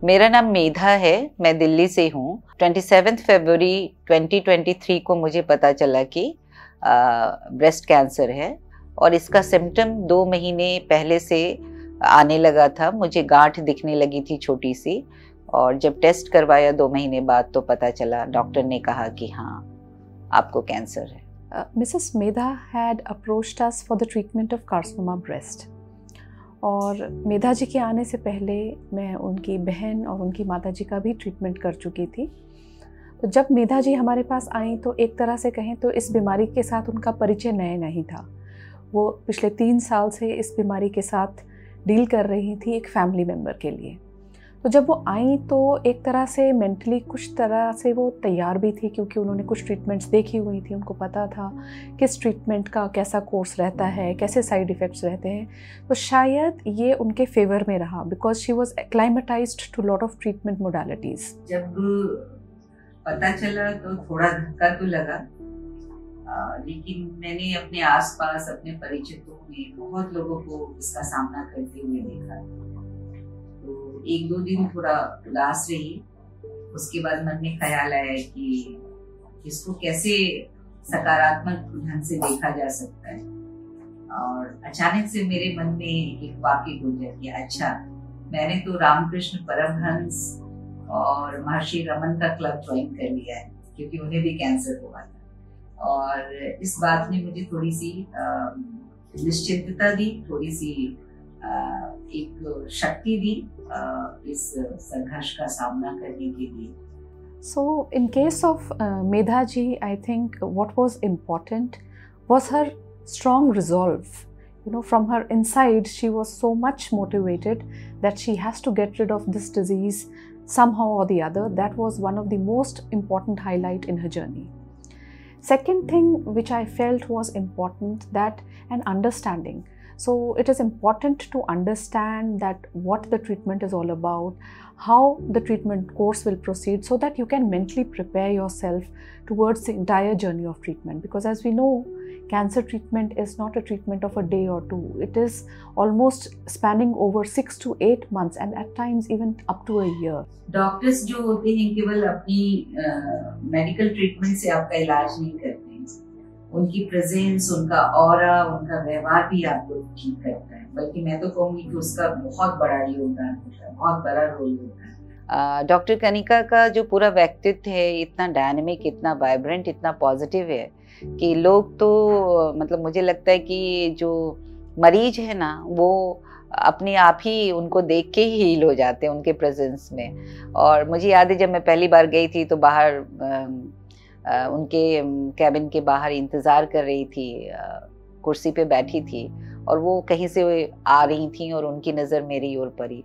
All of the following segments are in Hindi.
मेरा नाम मेधा है, मैं दिल्ली से हूँ। 27 फरवरी 2023 को मुझे पता चला कि ब्रेस्ट कैंसर है और इसका सिम्टम 2 महीने पहले से आने लगा था। मुझे गांठ दिखने लगी थी छोटी सी, और जब टेस्ट करवाया 2 महीने बाद तो पता चला, डॉक्टर ने कहा कि हाँ आपको कैंसर है। Mrs. Medha had approached us for the treatment of carcinoma breast. और मेधा जी के आने से पहले मैं उनकी बहन और उनकी माता जी का भी ट्रीटमेंट कर चुकी थी। तो जब मेधा जी हमारे पास आई तो एक तरह से कहें तो इस बीमारी के साथ उनका परिचय नया नहीं था। वो पिछले 3 साल से इस बीमारी के साथ डील कर रही थी एक फैमिली मेम्बर के लिए। तो जब वो आई तो एक तरह से मेंटली कुछ तरह से वो तैयार भी थी, क्योंकि उन्होंने कुछ ट्रीटमेंट्स देखी हुई थी, उनको पता था किस ट्रीटमेंट का कैसा कोर्स रहता है, कैसे साइड इफ़ेक्ट्स रहते हैं। तो शायद ये उनके फेवर में रहा, because she was acclimatised to lot of treatment modalities. जब पता चला तो थोड़ा धक्का तो लगा, लेकिन मैंने अपने आसपास अपने परिचितों में बहुत लोगों को इसका सामना करते हुए देखा। तो 1-2 दिन थोड़ा उदास रही। उसके बाद मन में ख्याल आया कि इसको कैसे सकारात्मक ढंग से देखा जा सकता है, और अचानक से मेरे मन में एक वाक्य गुजरा कि अच्छा, मैंने तो रामकृष्ण परमहंस और महर्षि रमन का क्लब ज्वाइन कर लिया है, क्योंकि उन्हें भी कैंसर हुआ था। और इस बात ने मुझे थोड़ी सी निश्चिंतता दी, थोड़ी सी एक शक्ति दी इस संघर्ष का सामना करने के लिए। So in case of Medha ji, I think what was important was her strong resolve. You know, from her inside, she was so much motivated that she has to get rid of this disease somehow or the other. That was one of the most important highlight in her journey. Second thing which I felt was important, that an understanding. So it is important to understand that what the treatment is all about, how the treatment course will proceed, so that you can mentally prepare yourself towards the entire journey of treatment. Because as we know, cancer treatment is not a treatment of a day or two. It is almost spanning over 6 to 8 months and at times even up to a year. Doctors जो होते हैं केवल अपनी मेडिकल ट्रीटमेंट से आपका इलाज नहीं करते हैं। उनकी प्रेजेंस, उनका ऑरा, उनका व्यवहार भी आपको ठीक करता है। बल्कि मैं तो कहूँगी कि उसका बहुत बड़ा योगदान होता है, बहुत बड़ा रोल होता है। डॉक्टर कनिका का जो पूरा व्यक्तित्व है इतना डायनेमिक, इतना वाइब्रेंट, इतना पॉजिटिव है कि लोग तो मतलब मुझे लगता है कि जो मरीज है ना, वो अपने आप ही उनको देख के ही हील हो जाते हैं उनके प्रेजेंस में। और मुझे याद है जब मैं पहली बार गई थी तो बाहर उनके कैबिन के बाहर इंतज़ार कर रही थी, कुर्सी पे बैठी थी और वो कहीं से आ रही थी और उनकी नज़र मेरी ओर पड़ी।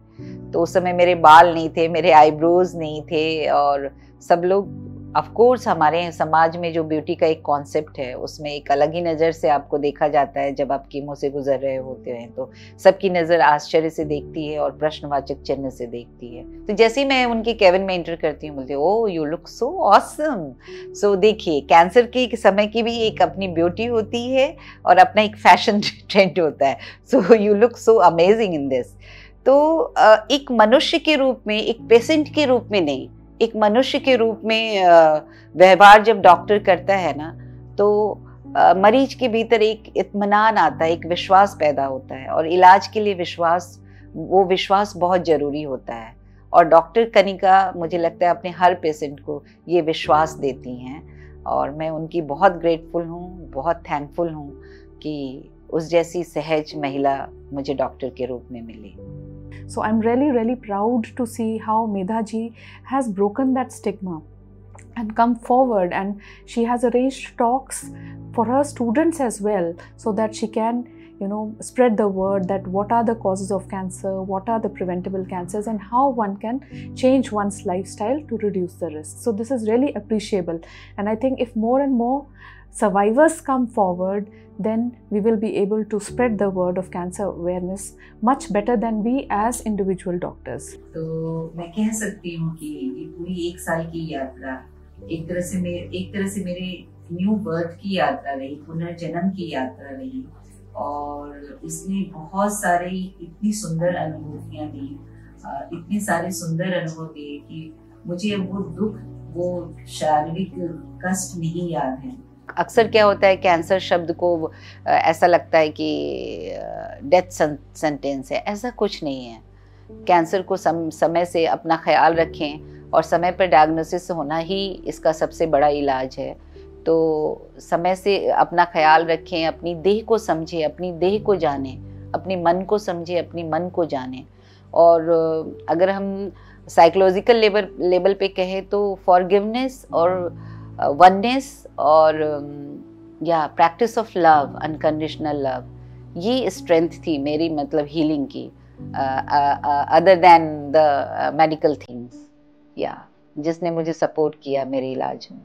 तो उस समय मेरे बाल नहीं थे, मेरे आईब्रोज नहीं थे, और सब लोग, ऑफ कोर्स हमारे समाज में जो ब्यूटी का एक कॉन्सेप्ट है उसमें एक अलग ही नज़र से आपको देखा जाता है। जब आप कीमो से गुजर रहे होते हैं तो सबकी नज़र आश्चर्य से देखती है और प्रश्नवाचक चिन्ह से देखती है। तो जैसे ही मैं उनके केबिन में एंटर करती हूँ, बोलते oh you look so awesome. So देखिए, कैंसर के समय की भी एक अपनी ब्यूटी होती है और अपना एक फैशन ट्रेंड होता है। So you look so amazing in this. तो एक मनुष्य के रूप में, एक पेशेंट के रूप में नहीं, एक मनुष्य के रूप में व्यवहार जब डॉक्टर करता है ना, तो मरीज के भीतर एक इत्मीनान आता है, एक विश्वास पैदा होता है। और इलाज के लिए वो विश्वास बहुत ज़रूरी होता है। और डॉक्टर कनिका मुझे लगता है अपने हर पेशेंट को ये विश्वास देती हैं, और मैं उनकी बहुत ग्रेटफुल हूँ, बहुत थैंकफुल हूँ कि उस जैसी सहज महिला मुझे डॉक्टर के रूप में मिली। So I'm really proud to see how Medha ji has broken that stigma and come forward, and she has arranged talks for her students as well, so that she can, you know, spread the word that what are the causes of cancer, what are the preventable cancers, and how one can change one's lifestyle to reduce the risk. So this is really appreciable, and I think if more and more survivors come forward, then we will be able to spread the word of cancer awareness much better than we as individual doctors. तो मैं कह सकती हूँ कि ये पूरी 1 साल की यात्रा एक तरह से मेरे न्यू बर्थ की यात्रा रही, पुनर्जन्म की यात्रा रही, और इसमें बहुत सारी इतनी सुंदर अनुभूतियाँ दी इतने सारे सुंदर अनुभव दिए कि मुझे वो दुख, वो शारीरिक कष्ट नहीं याद है। अक्सर क्या होता है, कैंसर शब्द को ऐसा लगता है कि डेथ सेंटेंस है, ऐसा कुछ नहीं है। कैंसर को समय से अपना ख्याल रखें और समय पर डायग्नोसिस होना ही इसका सबसे बड़ा इलाज है। तो समय से अपना ख्याल रखें, अपनी देह को समझें, अपनी देह को जानें, अपनी मन को समझें, अपनी मन को जानें। और अगर हम साइकोलॉजिकल लेवल पे कहें तो फॉरगिवनेस और वननेस और या practice of love, unconditional love, ये स्ट्रेंथ थी मेरी, मतलब हीलिंग की, other than the medical things, या जिसने मुझे सपोर्ट किया मेरे इलाज में।